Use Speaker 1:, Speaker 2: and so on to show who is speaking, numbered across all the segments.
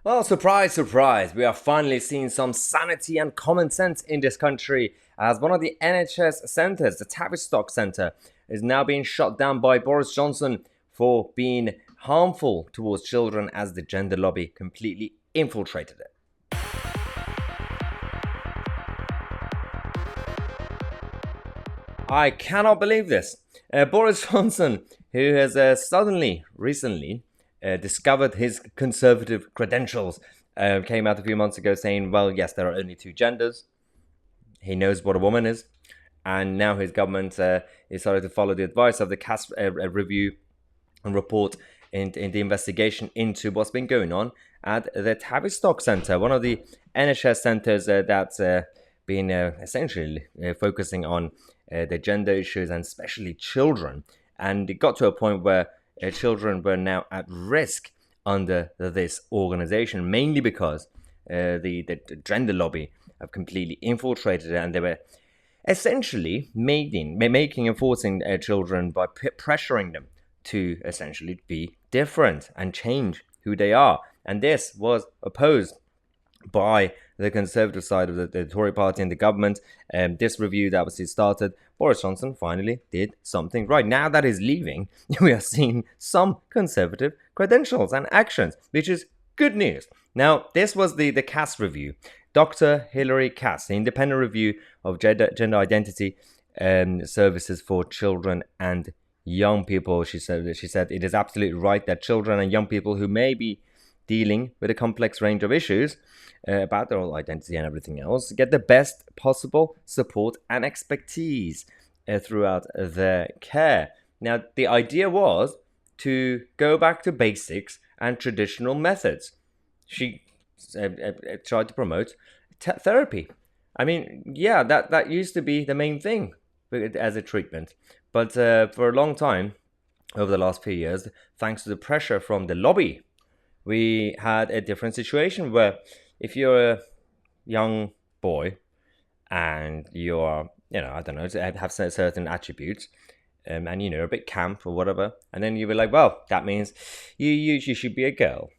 Speaker 1: Well, surprise, surprise, we are finally seeing some sanity and common sense in this country as one of the NHS centres, the Tavistock Centre, is now being shut down by Boris Johnson for being harmful towards children as the gender lobby completely infiltrated it. I cannot believe this. Boris Johnson, who has recently discovered his conservative credentials, came out a few months ago saying, well, yes, there are only two genders. He knows what a woman is. And now his government decided to follow the advice of the Cass review and report in the investigation into what's been going on at the Tavistock Centre, one of the NHS centres that's been essentially focusing on the gender issues and especially children. And it got to a point where children were now at risk under this organization, mainly because the gender lobby have completely infiltrated it, and they were essentially making and forcing children by pressuring them to essentially be different and change who they are. And this was opposed by the Conservative side of the Tory party and the government. This review that was started, Boris Johnson finally did something right. Now that he's leaving, we are seeing some Conservative credentials and actions, which is good news. Now, this was the Cass review. Dr. Hilary Cass, the independent review of gender identity services for children and young people. She said it is absolutely right that children and young people who may be dealing with a complex range of issues about their own identity and everything else get the best possible support and expertise throughout their care. Now, the idea was to go back to basics and traditional methods. She tried to promote therapy. I mean, yeah, that used to be the main thing as a treatment. But for a long time, over the last few years, thanks to the pressure from the lobby, we had a different situation where if you're a young boy and you're, I don't know, have certain attributes, and a bit camp or whatever, and then you were like, well, that means you should be a girl.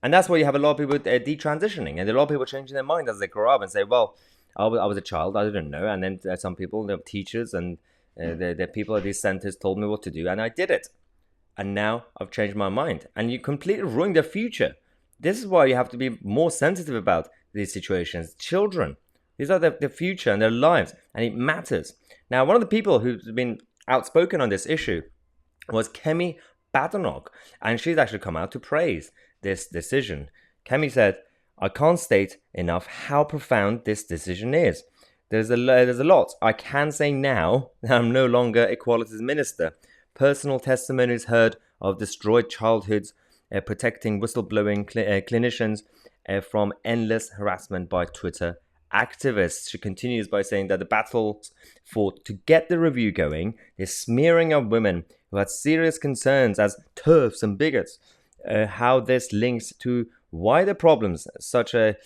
Speaker 1: And that's why you have a lot of people detransitioning, and a lot of people changing their mind as they grow up and say, well, I was a child, I didn't know. And then some people, the teachers and the people at these centers told me what to do, and I did it. And now I've changed my mind. And you completely ruin their future. This is why you have to be more sensitive about these situations. Children, these are their future and their lives, and it matters. Now, one of the people who's been outspoken on this issue was Kemi Badenoch, and she's actually come out to praise this decision. Kemi said, I can't state enough how profound this decision is. There's a lot I can say now that I'm no longer Equalities Minister. Personal testimonies heard of destroyed childhoods, protecting whistleblowing clinicians from endless harassment by Twitter activists. She continues by saying that the battles fought to get the review going, the smearing of women who had serious concerns as TERFs and bigots, how this links to wider problems such as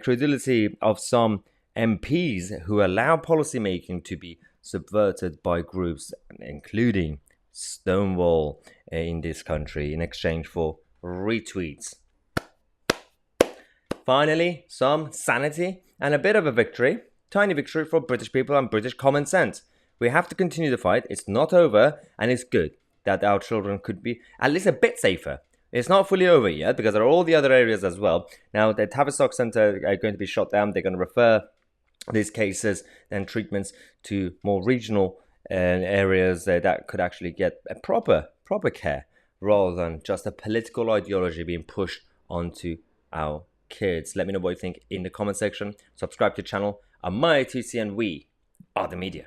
Speaker 1: credulity of some MPs who allow policymaking to be subverted by groups, including Stonewall in this country, in exchange for retweets. Finally, some sanity and a bit of a victory, tiny victory for British people and British common sense. We have to continue the fight. It's not over, and it's good that our children could be at least a bit safer. It's not fully over yet because there are all the other areas as well. Now, the Tavistock Centre are going to be shut down. They're going to refer these cases and treatments to more regional areas that could actually get a proper care rather than just a political ideology being pushed onto our kids. Let me know what you think in the comment section. Subscribe to the channel. I'm Tousi, and we are the media.